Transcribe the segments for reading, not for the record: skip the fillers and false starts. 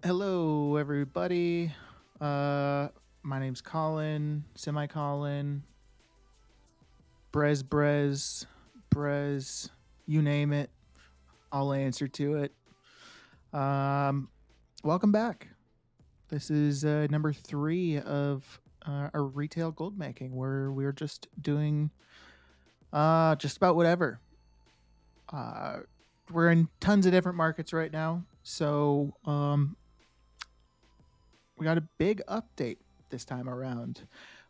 Hello, everybody. Uh, my name's Colin, Brez, you name it, I'll answer to it. Um, Welcome back. This is number 3 of our retail gold making, where we're just doing just about whatever. Uh, we're in tons of different markets right now, so we got a big update this time around.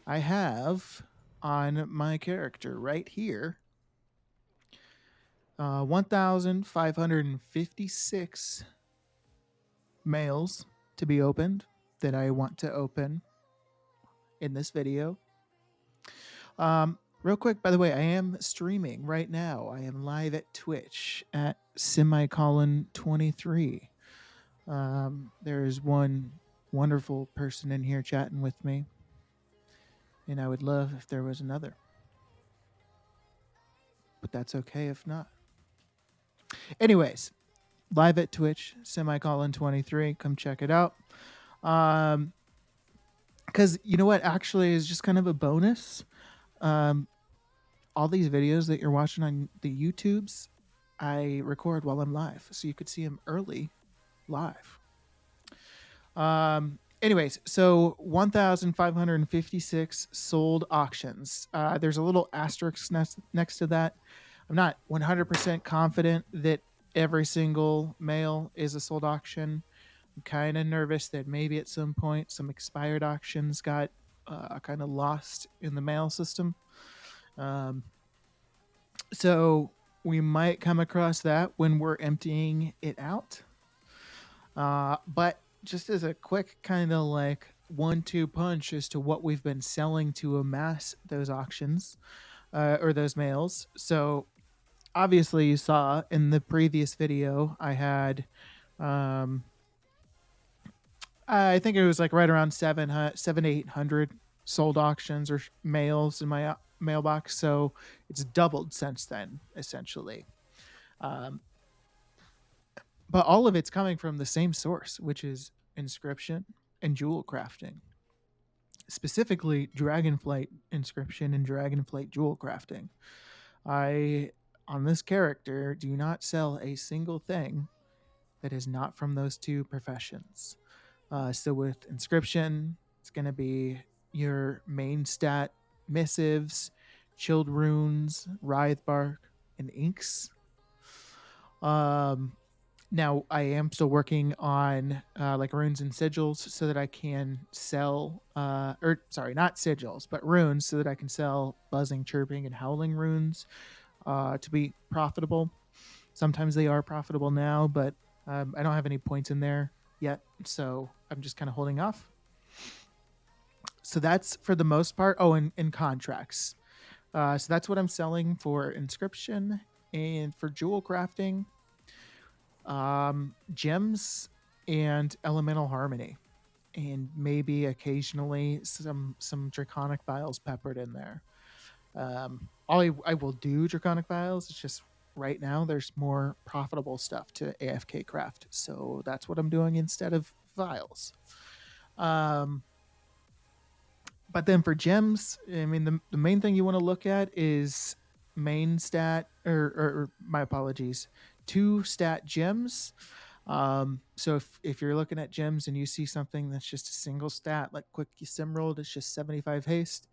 I have on my character right here 1,556 mails to be opened that I want to open in this video. Real quick, by the way, I am streaming right now. I am live at Twitch at semicolon 23. There's one wonderful person in here chatting with me, and I would love if there was another. But that's okay if not. Anyways, live at Twitch, semicolon 23. Come check it out. Because you know what actually is just kind of a bonus. Um, all these videos that you're watching on the YouTubes, I record while I'm live, so you could see them early live. Anyways, so 1,556 sold auctions. There's a little asterisk next to that. I'm not 100% confident that every single mail is a sold auction. I'm kind of nervous that maybe at some point some expired auctions got kind of lost in the mail system. Um, so we might come across that when we're emptying it out. But just as a quick kind of like 1-2 punch as to what we've been selling to amass those auctions or those mails. So obviously you saw in the previous video I had I think it was like right around 800 sold auctions or mails in my mailbox. So it's doubled since then, essentially. Um, but all of it's coming from the same source, which is inscription and jewel crafting, specifically Dragonflight inscription and Dragonflight jewel crafting. I, on this character, do not sell a single thing that is not from those two professions. So with inscription, it's going to be your main stat missives, chilled runes, writhe bark, and inks. Um, Now I am still working on like runes and sigils so that I can sell, or sorry, not sigils, but runes so that I can sell buzzing, chirping, and howling runes to be profitable. Sometimes they are profitable now, but I don't have any points in there yet, so I'm just kind of holding off. So that's for the most part. Oh, and contracts. So that's what I'm selling for inscription and for jewel crafting, gems and elemental harmony, and maybe occasionally some draconic vials peppered in there. I will do draconic vials. It's just right now there's more profitable stuff to AFK craft, so that's what I'm doing instead of vials. Um, but then for gems, I mean the main thing you want to look at is main stat or my apologies, 2 stat gems. So if you're looking at gems and you see something that's just a single stat like quick Simrolled, it's just 75 haste.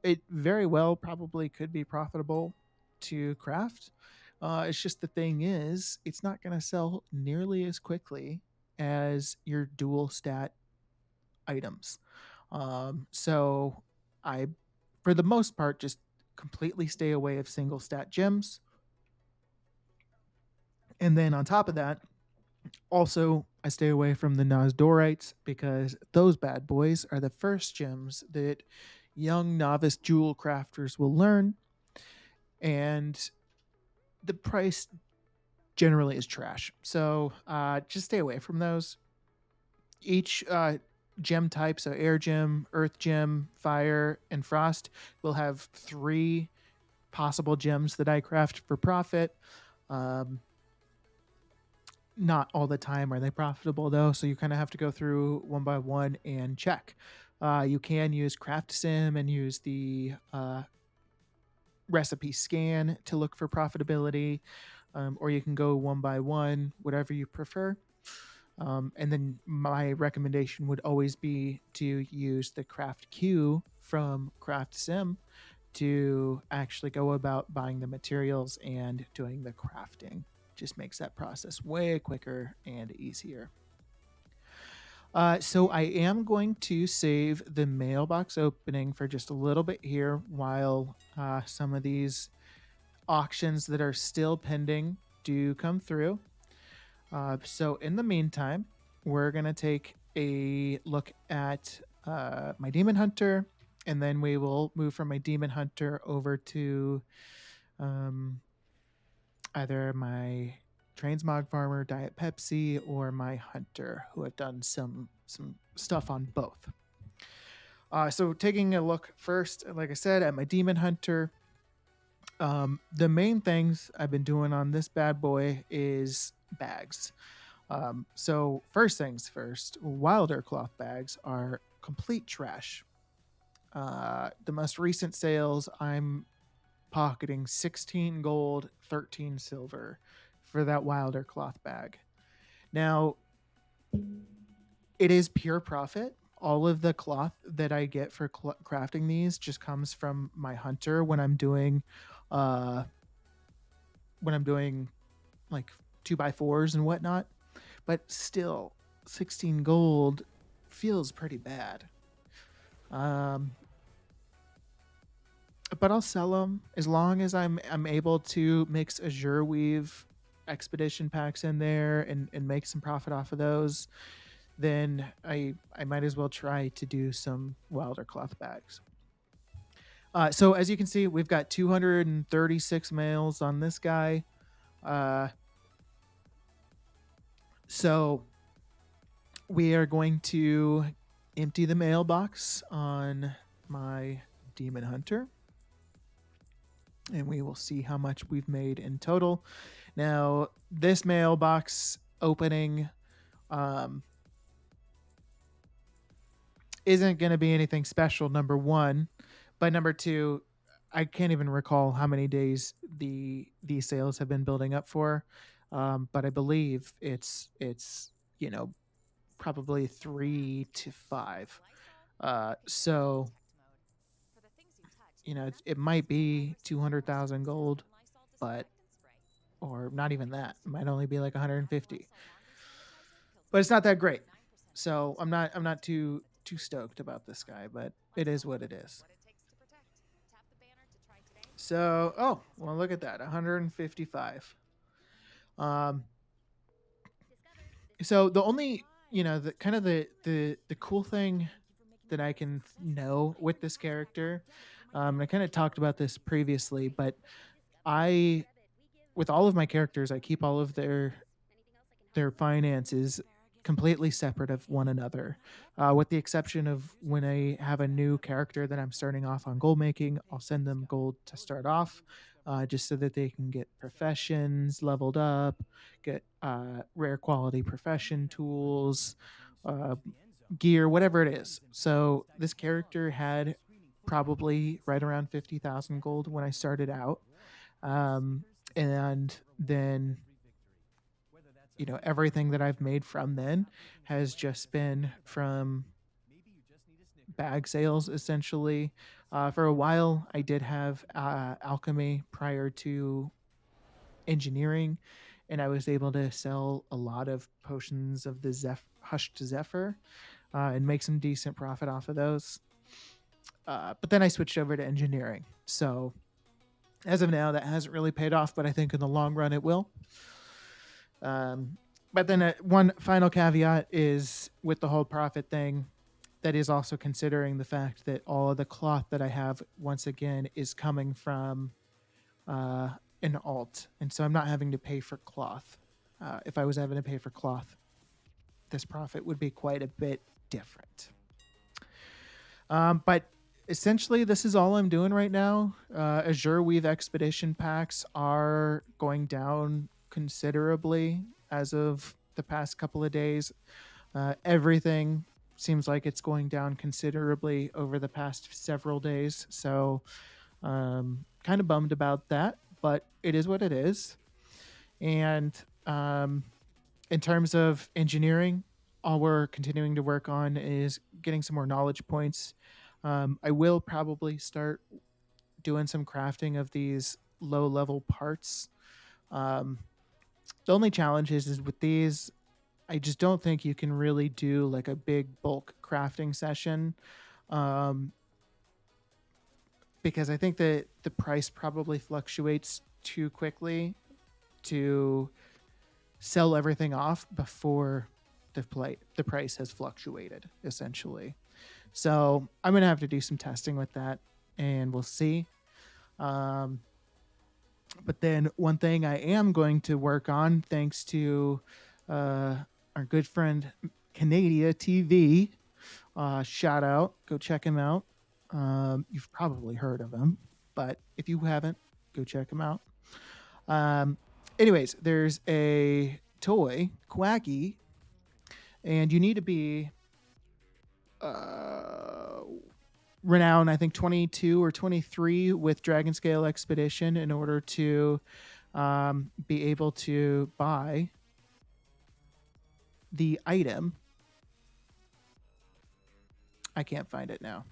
It very well probably could be profitable to craft. It's just the thing is, it's not going to sell nearly as quickly as your dual stat items. So I, for the most part, just completely stay away of single stat gems. And then on top of that, also I stay away from the Nozdorites because those bad boys are the first gems that young novice jewel crafters will learn, and the price generally is trash. So just stay away from those. Each gem type, so air gem, earth gem, fire, and frost, will have 3 possible gems that I craft for profit. Um, Not all the time are they profitable though, so you kind of have to go through one by one and check. You can use Craft Sim and use the recipe scan to look for profitability, or you can go one by one, whatever you prefer. And then my recommendation would always be to use the Craft Queue from Craft Sim to actually go about buying the materials and doing the crafting. Just makes that process way quicker and easier. So I am going to save the mailbox opening for just a little bit here while some of these auctions that are still pending do come through. So in the meantime, we're going to take a look at my Demon Hunter, and then we will move from my Demon Hunter over to um, either my Transmog Farmer, Diet Pepsi, or my Hunter, who have done some stuff on both. So taking a look first, like I said, at my Demon Hunter, the main things I've been doing on this bad boy is bags. So first things first, Wilder cloth bags are complete trash. The most recent sales, I'm pocketing 16 gold, 13 silver for that Wilder cloth bag. Now, it is pure profit. All of the cloth that I get for crafting these just comes from my hunter uh, when I'm doing like 2x4s and whatnot. But still, 16 gold feels pretty bad. Um, but I'll sell them as long as I'm able to mix Azure Weave expedition packs in there and make some profit off of those. Then I might as well try to do some Wilder cloth bags. So as you can see, we've got 236 mails on this guy. Uh, so we are going to empty the mailbox on my Demon Hunter, and we will see how much we've made in total. Now, this mailbox opening um, isn't going to be anything special, number one, but number two, I can't even recall how many days these sales have been building up for, but I believe it's you know probably 3 to 5. So it might be 200,000 gold, but or not even that. It might only be like 150. But it's not that great. So I'm not too stoked about this guy, but it is what it is. So, oh, well, look at that, 155. Um, so the only, the kind of the cool thing that I can know with this character, I kind of talked about this previously, but I, with all of my characters, I keep all of their finances completely separate of one another, with the exception of when I have a new character that I'm starting off on gold making. I'll send them gold to start off, just so that they can get professions leveled up, get rare quality profession tools, uh, gear, whatever it is. So this character had probably right around 50,000 gold when I started out. Um, and then everything that I've made from then has just been from bag sales, essentially. For a while, I did have alchemy prior to engineering, and I was able to sell a lot of potions of the Hushed Zephyr, and make some decent profit off of those. But then I switched over to engineering. So as of now, that hasn't really paid off, but I think in the long run it will. But then one final caveat is with the whole profit thing, that is also considering the fact that all of the cloth that I have, once again, is coming from an alt. And so I'm not having to pay for cloth. If I was having to pay for cloth, this profit would be quite a bit different. But essentially, this is all I'm doing right now. Azure Weave Expedition packs are going down considerably. as of the past couple of days. Everything seems like it's going down considerably over the past several days. So, kind of bummed about that, but it is what it is. And in terms of engineering, all we're continuing to work on is getting some more knowledge points. I will probably start doing some crafting of these low level parts. Um, the only challenge is with these, I just don't think you can really do like a big bulk crafting session, um, because I think that the price probably fluctuates too quickly to sell everything off before the price has fluctuated essentially. So I'm gonna have to do some testing with that, and we'll see. Um, but then one thing I am going to work on, thanks to uh, our good friend Canada TV, shout out, go check him out. You've probably heard of him, but if you haven't, go check him out. Um, anyways, there's a toy, Quacky, and you need to be uh, renowned, I think 22 or 23 with Dragon Scale Expedition in order to be able to buy the item. I can't find it now.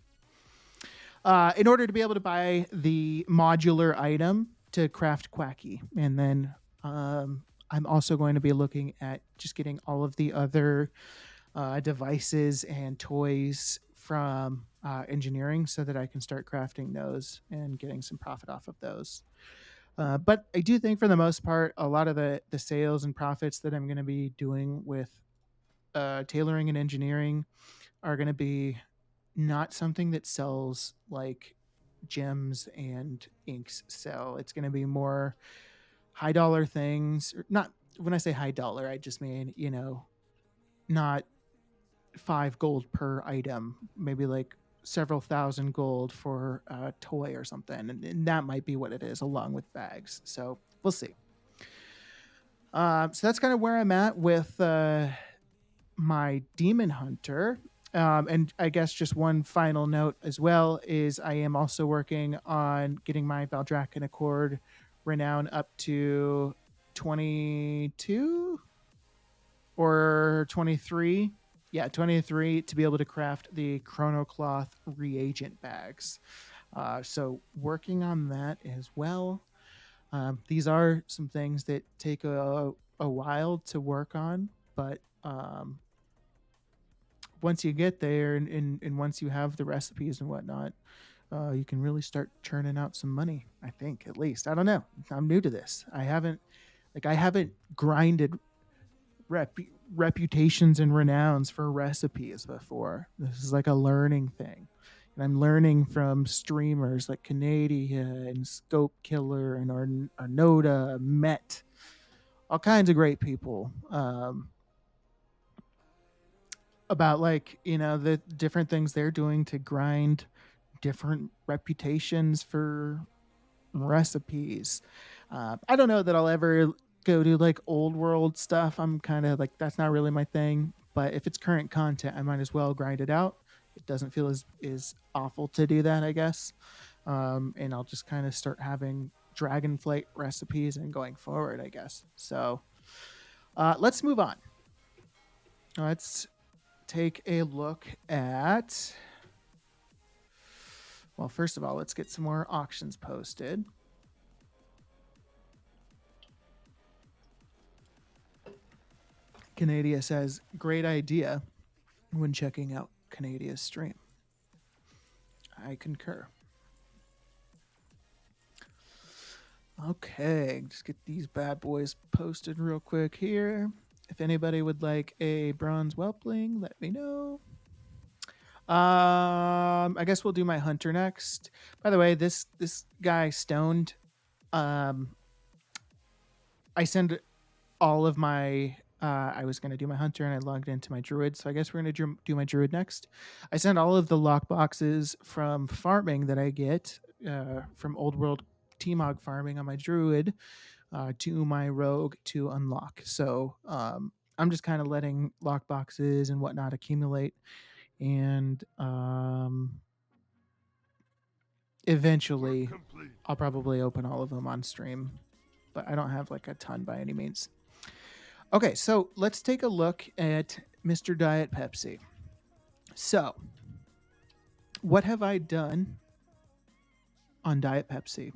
In order to be able to buy the modular item to craft Quacky. And then I'm also going to be looking at just getting all of the other devices and toys from engineering so that I can start crafting those and getting some profit off of those. But I do think for the most part, a lot of the sales and profits that I'm going to be doing with tailoring and engineering are going to be not something that sells like gems and inks sell. It's going to be more high dollar things. Or not, when I say high dollar, I just mean, not 5 gold per item, maybe like several thousand gold for a toy or something. And that might be what it is, along with bags. So we'll see. So that's kind of where I'm at with my Demon Hunter. And I guess just one final note as well is I am also working on getting my Baldracan Accord renown up to 22 or 23. Yeah, 23 to be able to craft the Chronocloth reagent bags. So working on that as well. These are some things that take a while to work on, but once you get there and once you have the recipes and whatnot, you can really start churning out some money. I think, at least. I don't know. I'm new to this. I haven't grinded rep- reputations and renowns for recipes before. This is like a learning thing. And I'm learning from streamers like Canadia and Scope Killer and Arnoda, Met, all kinds of great people. About like the different things they're doing to grind different reputations for recipes. I don't know that I'll ever go to like old world stuff. I'm kind of like, that's not really my thing. But if it's current content, I might as well grind it out. It doesn't feel as awful to do that, I guess. And I'll just kind of start having Dragonflight recipes and going forward, I guess. So let's move on. Let's take a look at. Well, first of all, let's get some more auctions posted. Canadia says, great idea when checking out Canadia's stream. I concur. Okay, just get these bad boys posted real quick here. If anybody would like a bronze whelpling, let me know. I guess we'll do my hunter next. By the way, this guy Stoned, I send all of my I was going to do my hunter and I logged into my druid, so I guess we're going to do my druid next. I send all of the lock boxes from farming that I get from old world T-Mog farming on my druid to my rogue to unlock. So I'm just kind of letting lockboxes and whatnot accumulate, and eventually I'll probably open all of them on stream, but I don't have like a ton by any means. Okay, so let's take a look at Mr. Diet Pepsi. So, what have I done on Diet Pepsi?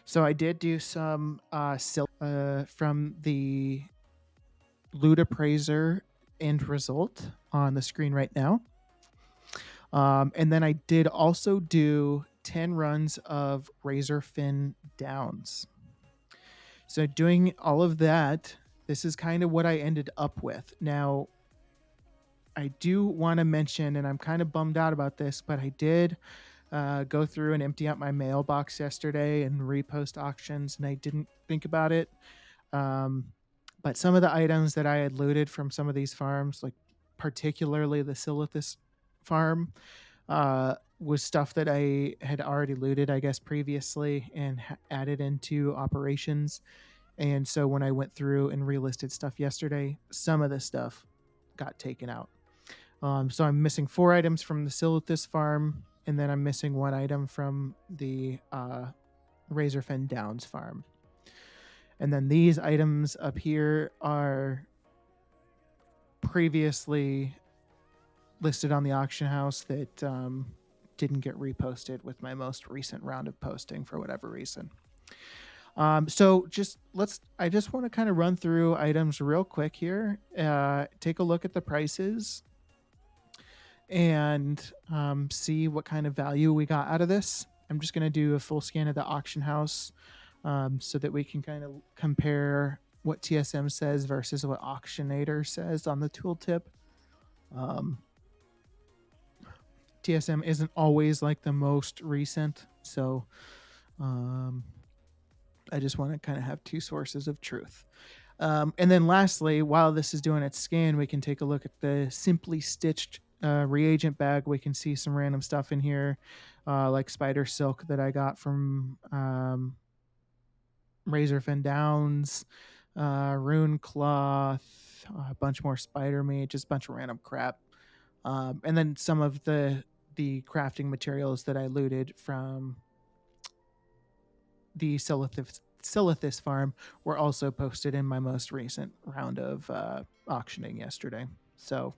So I did do some from the Loot Appraiser end result on the screen right now. And then I did also do 10 runs of Razor Fin Downs. So doing all of that, this is kind of what I ended up with. Now, I do want to mention, and I'm kind of bummed out about this, but I did go through and empty out my mailbox yesterday and repost auctions, and I didn't think about it. But some of the items that I had looted from some of these farms, like particularly the Silithus farm, was stuff that I had already looted, I guess, previously and added into operations. And so when I went through and relisted stuff yesterday, some of the stuff got taken out. So I'm missing 4 items from the Silithus farm, and then I'm missing 1 item from the Razorfen Downs farm. And then these items up here are previously listed on the auction house that didn't get reposted with my most recent round of posting for whatever reason. So I just want to kind of run through items real quick here. Take a look at the prices and see what kind of value we got out of this. I'm just going to do a full scan of the auction house so that we can kind of compare what TSM says versus what Auctionator says on the tooltip. TSM isn't always like the most recent, so I just want to kind of have 2 sources of truth. And then lastly, while this is doing its scan, we can take a look at the Simply Stitched reagent bag. We can see some random stuff in here, like spider silk that I got from Razorfen Downs, rune cloth, a bunch more spider meat, just a bunch of random crap. And then some of the crafting materials that I looted from the Silithus farm were also posted in my most recent round of auctioning yesterday. So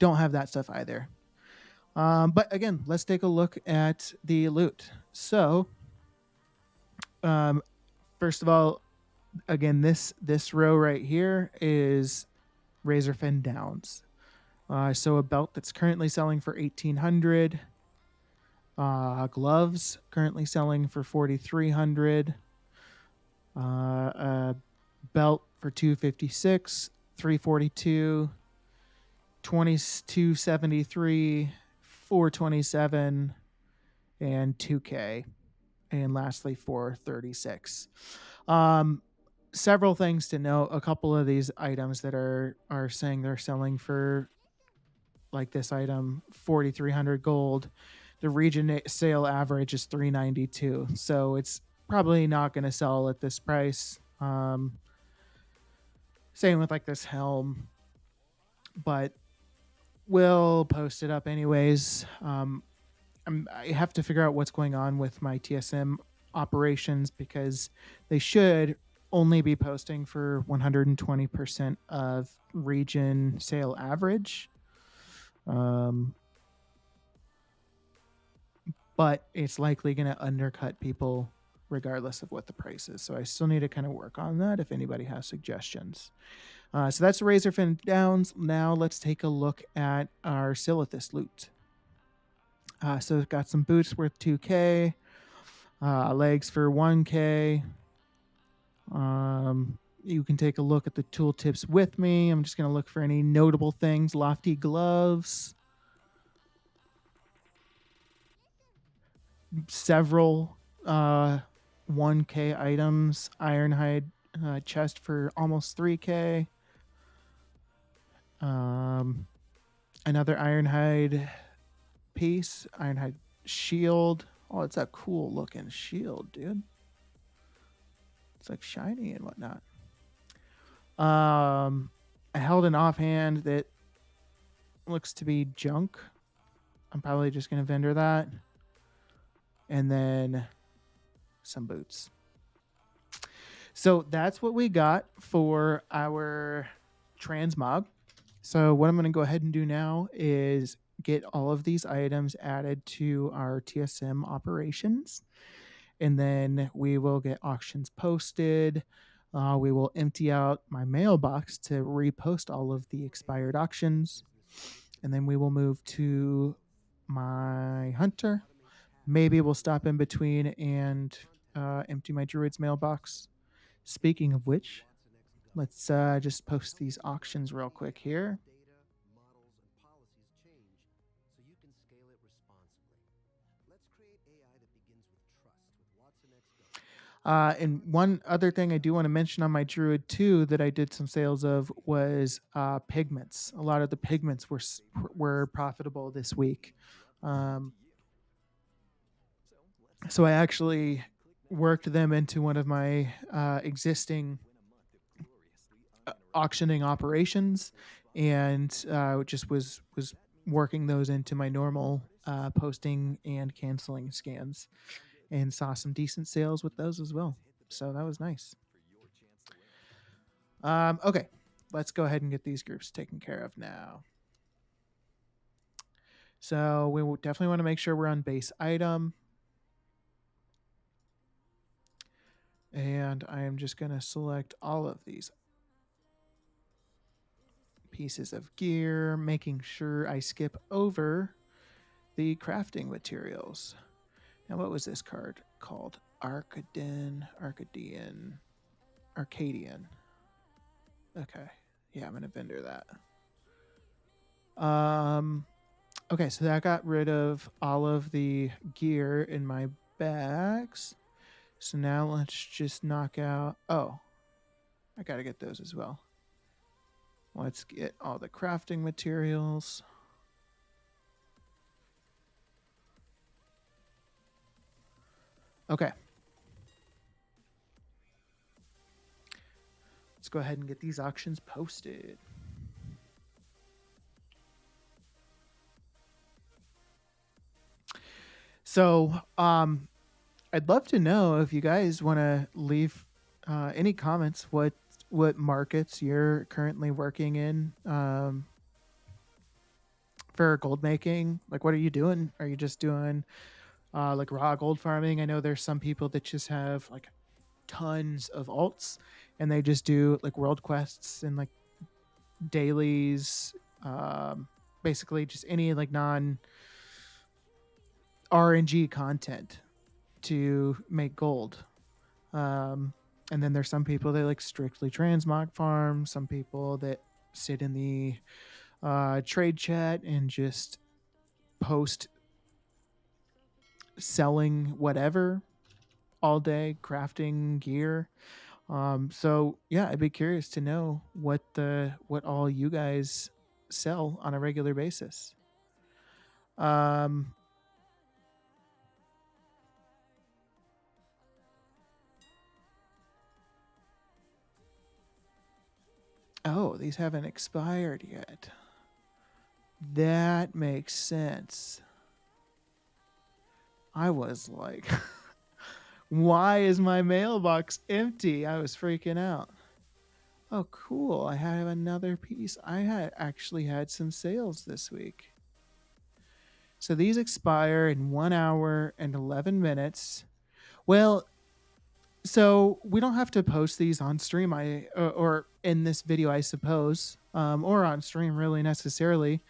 don't have that stuff either. But again, let's take a look at the loot. So first of all, again, this row right here is Razorfen Downs. So a belt that's currently selling for 1,800. Gloves currently selling for 4,300. A belt for 256, 342, 2273, 427, and 2K, and lastly 436. Several things to note. A couple of these items that are saying they're selling for, like this item, 4,300 gold. The region sale average is 392, so it's probably not going to sell at this price. Same with like this helm, but we'll post it up anyways. I have to figure out what's going on with my TSM operations, because they should only be posting for 120% of region sale average. But it's likely going to undercut people regardless of what the price is. So I still need to kind of work on that if anybody has suggestions. So that's Razorfin Downs. Now let's take a look at our Silithus loot. So we've got some boots worth 2K, legs for 1K. You can take a look at the tooltips with me. I'm just going to look for any notable things. Lofty gloves. Several 1K items. Ironhide chest for almost 3K. Another Ironhide piece. Ironhide shield. Oh, it's a cool looking shield, dude. It's like shiny and whatnot. I held an offhand that looks to be junk. I'm probably just gonna vendor that, and then some boots. So that's what we got for our transmog. So what I'm going to go ahead and do now is get all of these items added to our TSM operations, and then we will get auctions posted. We will empty out my mailbox to repost all of the expired auctions, and then we will move to my hunter. Maybe we'll stop in between and empty my druid's mailbox. Speaking of which, let's just post these auctions real quick here. And one other thing I do want to mention on my druid too that I did some sales of was pigments. A lot of the pigments were profitable this week. So I actually worked them into one of my existing auctioning operations, and just was working those into my normal posting and canceling scans, and saw some decent sales with those as well. So that was nice. Okay, let's go ahead and get these groups taken care of now. So we will definitely want to make sure we're on base item. And I am just going to select all of these pieces of gear, making sure I skip over the crafting materials. Now, what was this card called? Arcadian. Okay. Yeah, I'm going to vendor that. Okay, so that got rid of all of the gear in my bags. So now let's just knock out. Oh, I got to get those as well. Let's get all the crafting materials. Okay. Let's go ahead and get these auctions posted. So, I'd love to know if you guys want to leave any comments. What markets you're currently working in for gold making? Like, what are you doing? Are you just doing like raw gold farming? I know there's some people that just have like tons of alts, and they just do like world quests and like dailies. Basically, just any like non RNG content to make gold. Um, and then there's some people that like strictly transmog farm, some people that sit in the trade chat and just post selling whatever all day, crafting gear. So yeah, I'd be curious to know what all you guys sell on a regular basis. Um, oh, these haven't expired yet. That makes sense. I was like, why is my mailbox empty? I was freaking out. Oh, cool. I have another piece. I had actually had some sales this week. So these expire in 1 hour and 11 minutes. Well, so we don't have to post these on stream, or in this video, I suppose, or on stream really necessarily.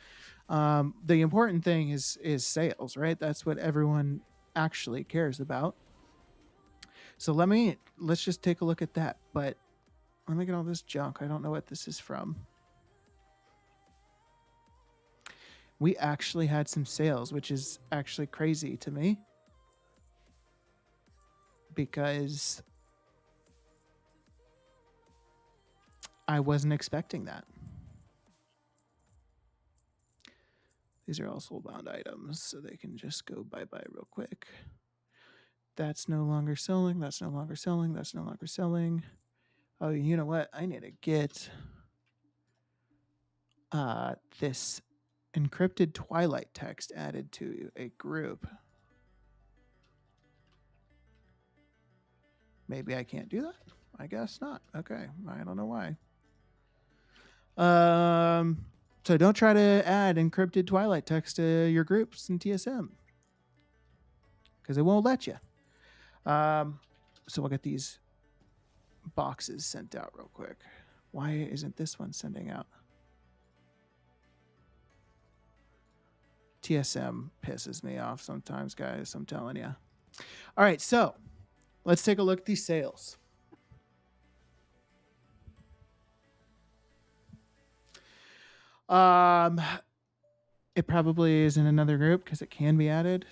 The important thing is sales, right? That's what everyone actually cares about. So let's just take a look at that. But let me get all this junk. I don't know what this is from. We actually had some sales, which is actually crazy to me because I wasn't expecting that. These are all soulbound items, so they can just go bye-bye real quick. That's no longer selling. That's no longer selling. That's no longer selling. Oh, you know what? I need to get this encrypted Twilight text added to a group. Maybe I can't do that. I guess not. Okay, I don't know why. So don't try to add encrypted Twilight text to your groups in TSM because it won't let you. So we'll get these boxes sent out real quick. Why isn't this one sending out? TSM pisses me off sometimes, guys. I'm telling you. All right, so let's take a look at these sales. It probably is in another group because it can be added.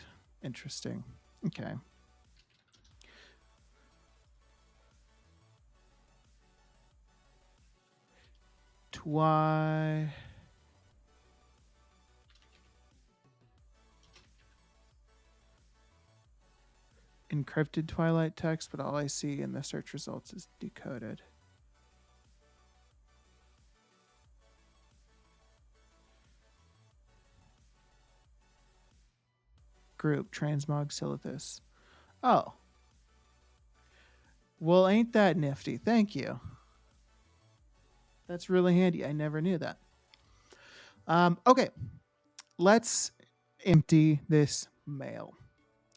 Interesting. Okay. Encrypted Twilight text, but all I see in the search results is decoded. Group Transmog Silithus. Oh. Well, ain't that nifty? Thank you. That's really handy. I never knew that. Okay. Let's empty this mail.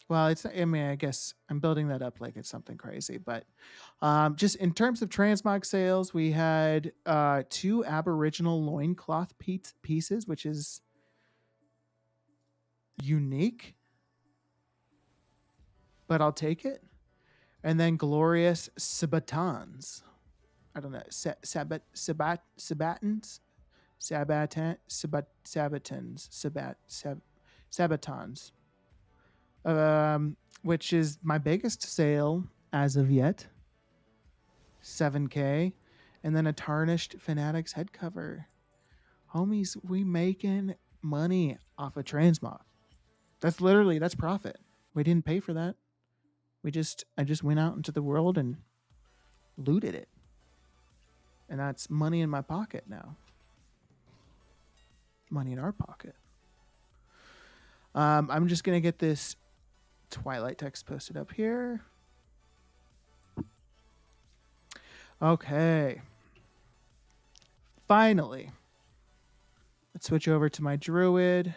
Well, I guess I'm building that up like it's something crazy, but just in terms of transmog sales, we had 2 Aboriginal loincloth pieces, which is unique, but I'll take it. And then glorious sabatons. I don't know, sabatons, sabatons, which is my biggest sale as of yet. 7K, and then a tarnished Fanatics head cover. Homies, we making money off of transmog. That's profit. We didn't pay for that. I just went out into the world and looted it. And that's money in my pocket now. Money in our pocket. I'm just gonna get this Twilight text posted up here. Okay. Finally. Let's switch over to my druid.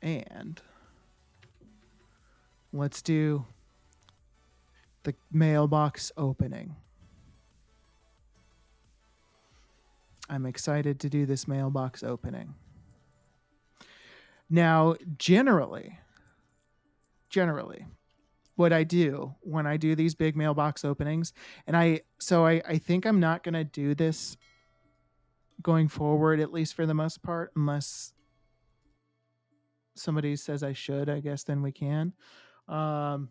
And let's do the mailbox opening. I'm excited to do this mailbox opening. Now, generally, what I do when I do these big mailbox openings, and I think I'm not going to do this going forward, at least for the most part, unless somebody says I should, I guess then we can. But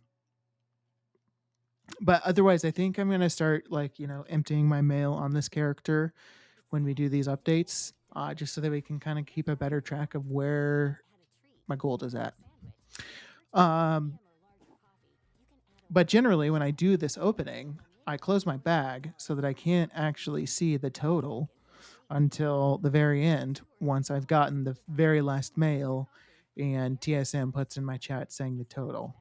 otherwise, I think I'm going to start emptying my mail on this character when we do these updates, just so that we can kind of keep a better track of where my gold is at. But generally, when I do this opening, I close my bag so that I can't actually see the total until the very end, once I've gotten the very last mail and TSM puts in my chat saying the total.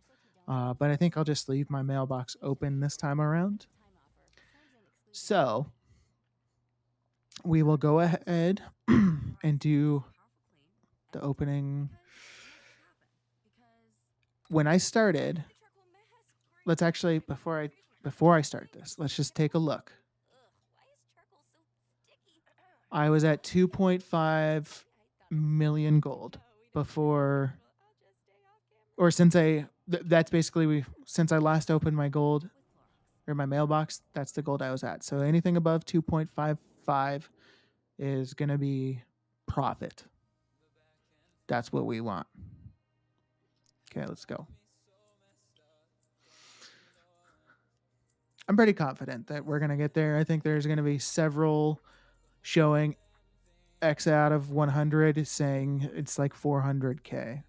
But I think I'll just leave my mailbox open this time around. So we will go ahead and do the opening. When I started, let's actually, before I start this, let's just take a look. I was at 2.5 million gold before, or since that's basically since I last opened my gold or my mailbox, that's the gold I was at. So anything above 2.55 is going to be profit. That's what we want. Okay, let's go. I'm pretty confident that we're going to get there. I think there's going to be several showing X out of 100 is saying it's like 400K.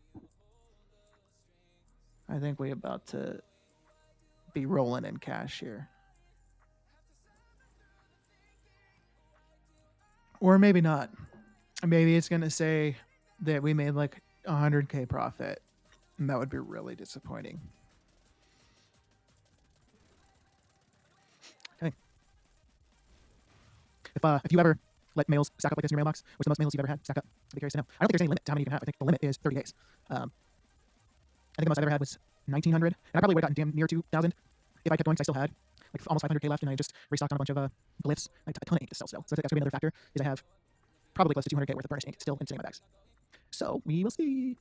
I think we about to be rolling in cash here. Or maybe not. Maybe it's going to say that we made like 100K profit, and that would be really disappointing. Okay. If you ever let mails stack up like this in your mailbox, what's the most mails you've ever had stack up? I'd be curious to know. I don't think there's any limit to how many you can have. I think the limit is 30 days. I think the most I've ever had was 1,900, and I probably would have gotten damn near 2,000 if I kept going, because I still had like almost 500K left, and I just restocked on a bunch of glyphs. I had a ton of ink to sell still, so that's gonna be another factor. Is I have probably close to 200K worth of burnished ink still sitting in my bags. So we will see.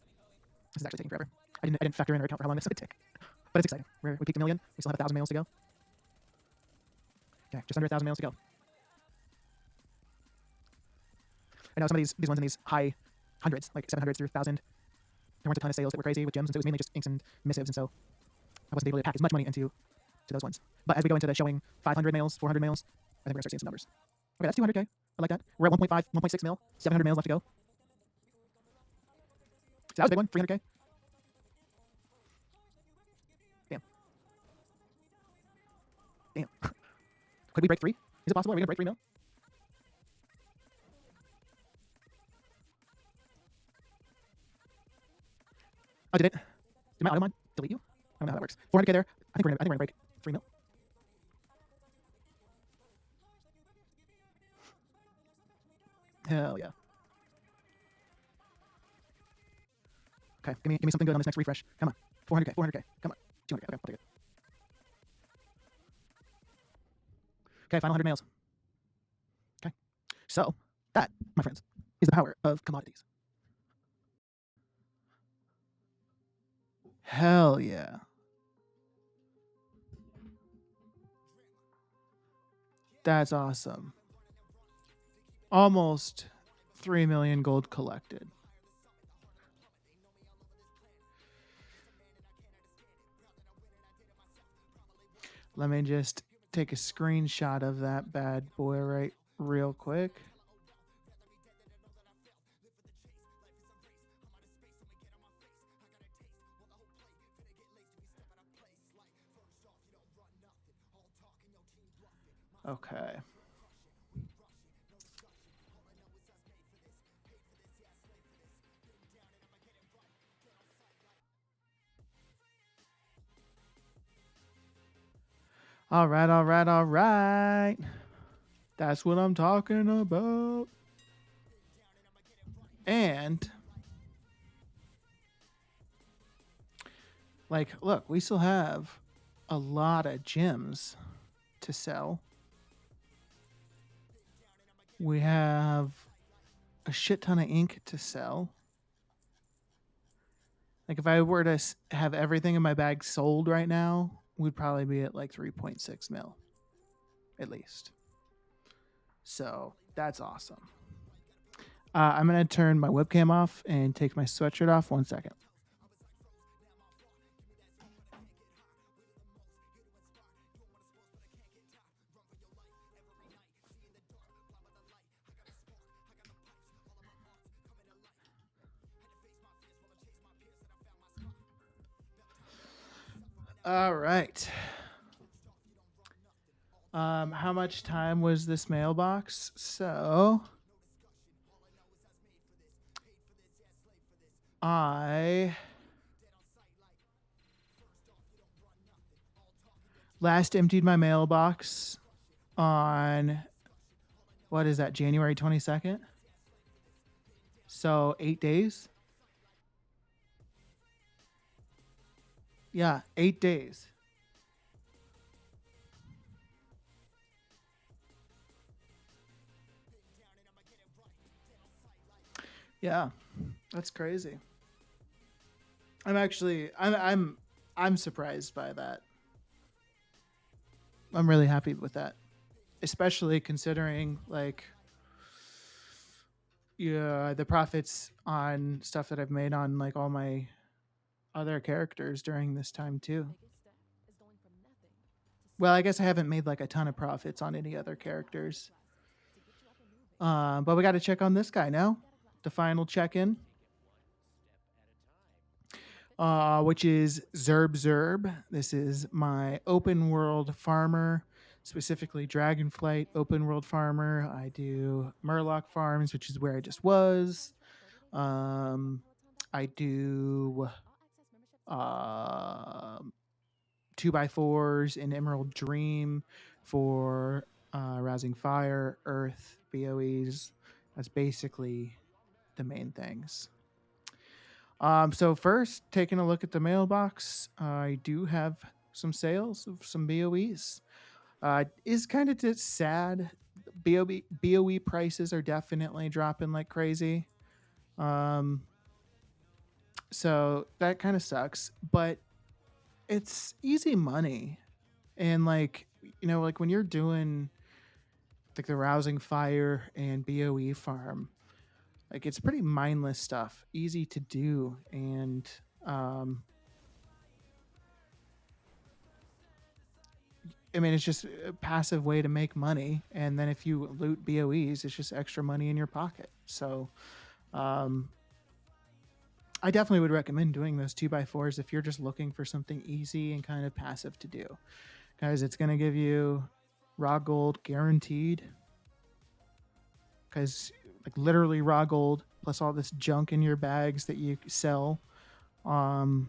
This is actually taking forever. I didn't factor in or account for how long this would take, but it's exciting. We peaked a million. We still have 1,000 mails to go. Okay, just under 1,000 mails to go. I know some of these ones in these high hundreds, like 700s through 1,000, there weren't a ton of sales that were crazy with gems, and so it was mainly just inks and missives, and so I wasn't able to pack as much money into those ones. But as we go into the showing 500 mails, 400 mails, I think we're gonna start seeing some numbers. Okay, that's 200K. I like that. We're at 1.5, 1.6 mil, 700 mails left to go. So that was a big one, 300K. Damn. Damn. Could we break 3? Is it possible? Are we gonna break 3 mil? Oh, did it? Did my auto mod delete you? I don't know how that works. 400K there. I think we're gonna break 3 mil. Hell yeah. Okay, give me something good on this next refresh. Come on. 400K, 400K. Come on. 200K. Okay, I'll take it. Okay, final 100 mails. Okay. So, that, my friends, is the power of commodities. Hell yeah. That's awesome. Almost 3 million gold collected. Let me just take a screenshot of that bad boy right real quick. Okay. All right, all right, all right. That's what I'm talking about. And like, look, we still have a lot of gems to sell. We have a shit ton of ink to sell. Like, if I were to have everything in my bag sold right now, we'd probably be at like 3.6 mil, at least. So that's awesome. I'm going to turn my webcam off and take my sweatshirt off. 1 second. All right. How much time was this mailbox? So I last emptied my mailbox on what is that, January 22nd? So 8 days? Yeah, 8 days. Yeah, that's crazy. I'm surprised by that. I'm really happy with that, especially considering like yeah the profits on stuff that I've made on like all my other characters during this time too. Well, I guess I haven't made like a ton of profits on any other characters. But we got to check on this guy now. The final check-in, which is Zerb. This is my open world farmer, specifically Dragonflight open world farmer. I do Murloc Farms, which is where I just was. Um, I do um 2x4s in Emerald Dream for Rousing Fire, Earth, BOEs. That's basically the main things. So first, taking a look at the mailbox, I do have some sales of some BOEs. Is kind of just sad. BOE prices are definitely dropping like crazy. Um, so that kind of sucks, but it's easy money. And like, like when you're doing like the Rousing Fire and BOE farm, like it's pretty mindless stuff, easy to do, and um, I mean, it's just a passive way to make money. And then if you loot BOEs, it's just extra money in your pocket. So um, I definitely would recommend doing those 2x4s if you're just looking for something easy and kind of passive to do. Guys, it's going to give you raw gold guaranteed. Because like literally raw gold plus all this junk in your bags that you sell. Um,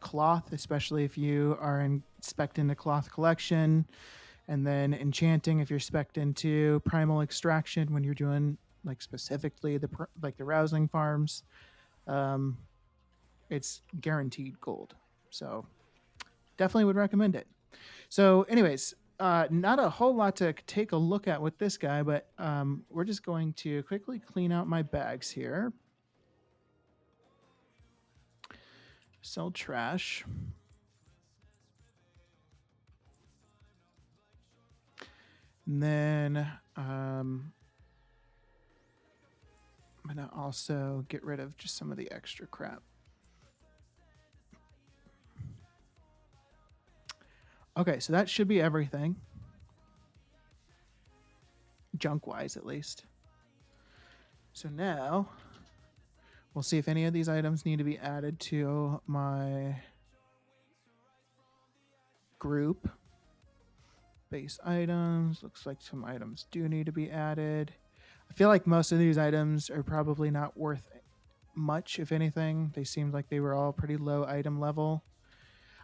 Cloth, especially if you are inspecting the cloth collection, and then enchanting if you're spec'd into primal extraction when you're doing like specifically the rousing farms. Um, it's guaranteed gold, so definitely would recommend it. So, anyways, not a whole lot to take a look at with this guy, but we're just going to quickly clean out my bags here. Sell trash. And then I'm going to also get rid of just some of the extra crap. Okay, so that should be everything. Junk-wise, at least. So now we'll see if any of these items need to be added to my group. Base items. Looks like some items do need to be added. I feel like most of these items are probably not worth much, if anything. They seemed like they were all pretty low item level.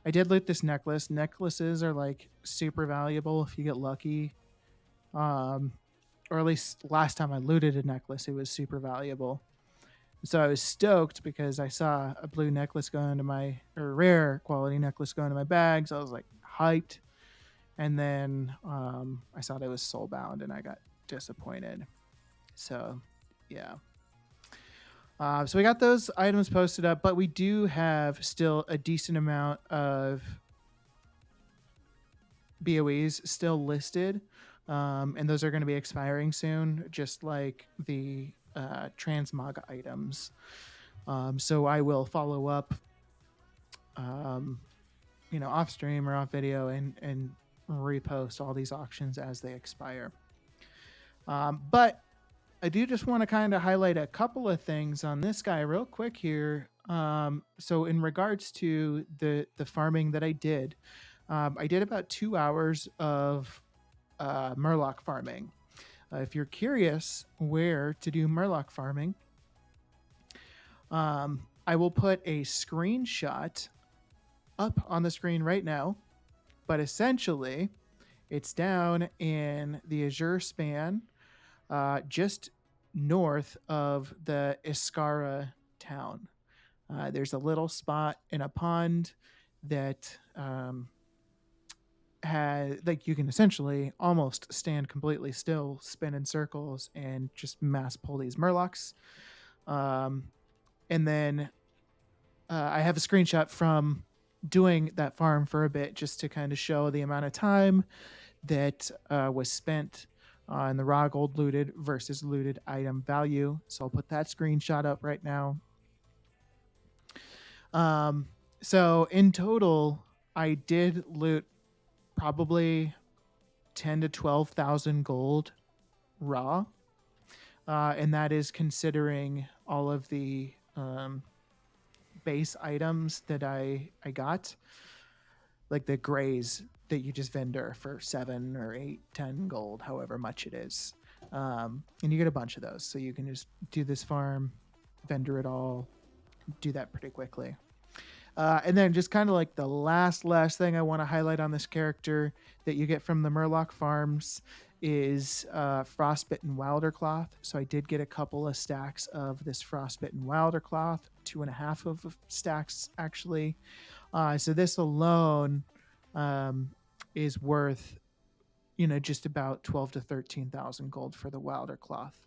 I did loot this necklace. Necklaces are like super valuable if you get lucky. Or at least last time I looted a necklace, it was super valuable. So I was stoked because I saw a blue necklace go into my, or rare quality necklace go into my bag. So I was like hyped. And then I saw that it was soulbound and I got disappointed. So yeah. So we got those items posted up, but we do have still a decent amount of BOEs still listed. And those are going to be expiring soon, just like the transmog items. So I will follow up, off stream or off video and repost all these auctions as they expire. But I do just want to kind of highlight a couple of things on this guy real quick here. So in regards to the farming that I did about 2 hours of Murloc farming. If you're curious where to do Murloc farming, I will put a screenshot up on the screen right now. But essentially, it's down in the Azure span, just north of the Iskara town. There's a little spot in a pond that has, like, you can essentially almost stand completely still, spin in circles, and just mass pull these Murlocs. And then I have a screenshot from doing that farm for a bit just to kind of show the amount of time that was spent on the raw gold looted versus looted item value. So I'll put that screenshot up right now. So in total, I did loot probably 10 to 12,000 gold raw, and that is considering all of the base items that I got, like the grays that you just vendor for 7 or 8, 10 gold, however much it is. And you get a bunch of those, so you can just do this farm, vendor it all, do that pretty quickly. And then just kind of like the last thing I want to highlight on this character that you get from the Murloc farms is Frostbitten Wilder Cloth. So I did get a couple of stacks of this Frostbitten Wilder Cloth, 2.5 of stacks actually. So this alone is worth, just about 12 to 13,000 gold for the Wilder Cloth.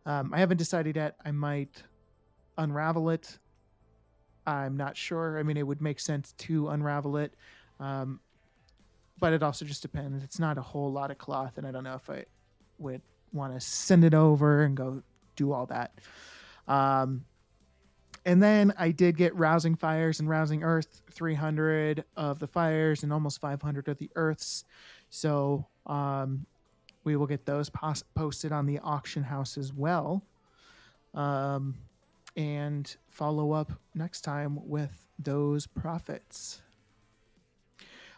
I haven't decided yet. I might unravel it. I'm not sure. I mean, it would make sense to unravel it, but it also just depends. It's not a whole lot of cloth, and I don't know if I would want to send it over and go do all that. And then I did get Rousing Fires and Rousing Earth, 300 of the fires and almost 500 of the earths. So we will get those posted on the auction house as well. And follow up next time with those profits.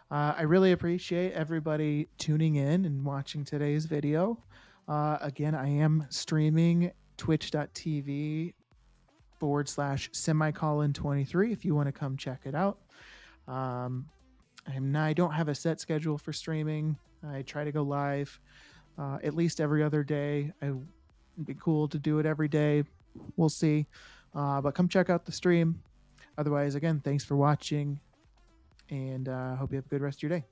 I really appreciate everybody tuning in and watching today's video. Again, I am streaming twitch.tv/semicolon23 if you want to come check it out. I don't have a set schedule for streaming. I try to go live at least every other day. It'd be cool to do it every day. We'll see. But come check out the stream. Otherwise, again, thanks for watching, and hope you have a good rest of your day.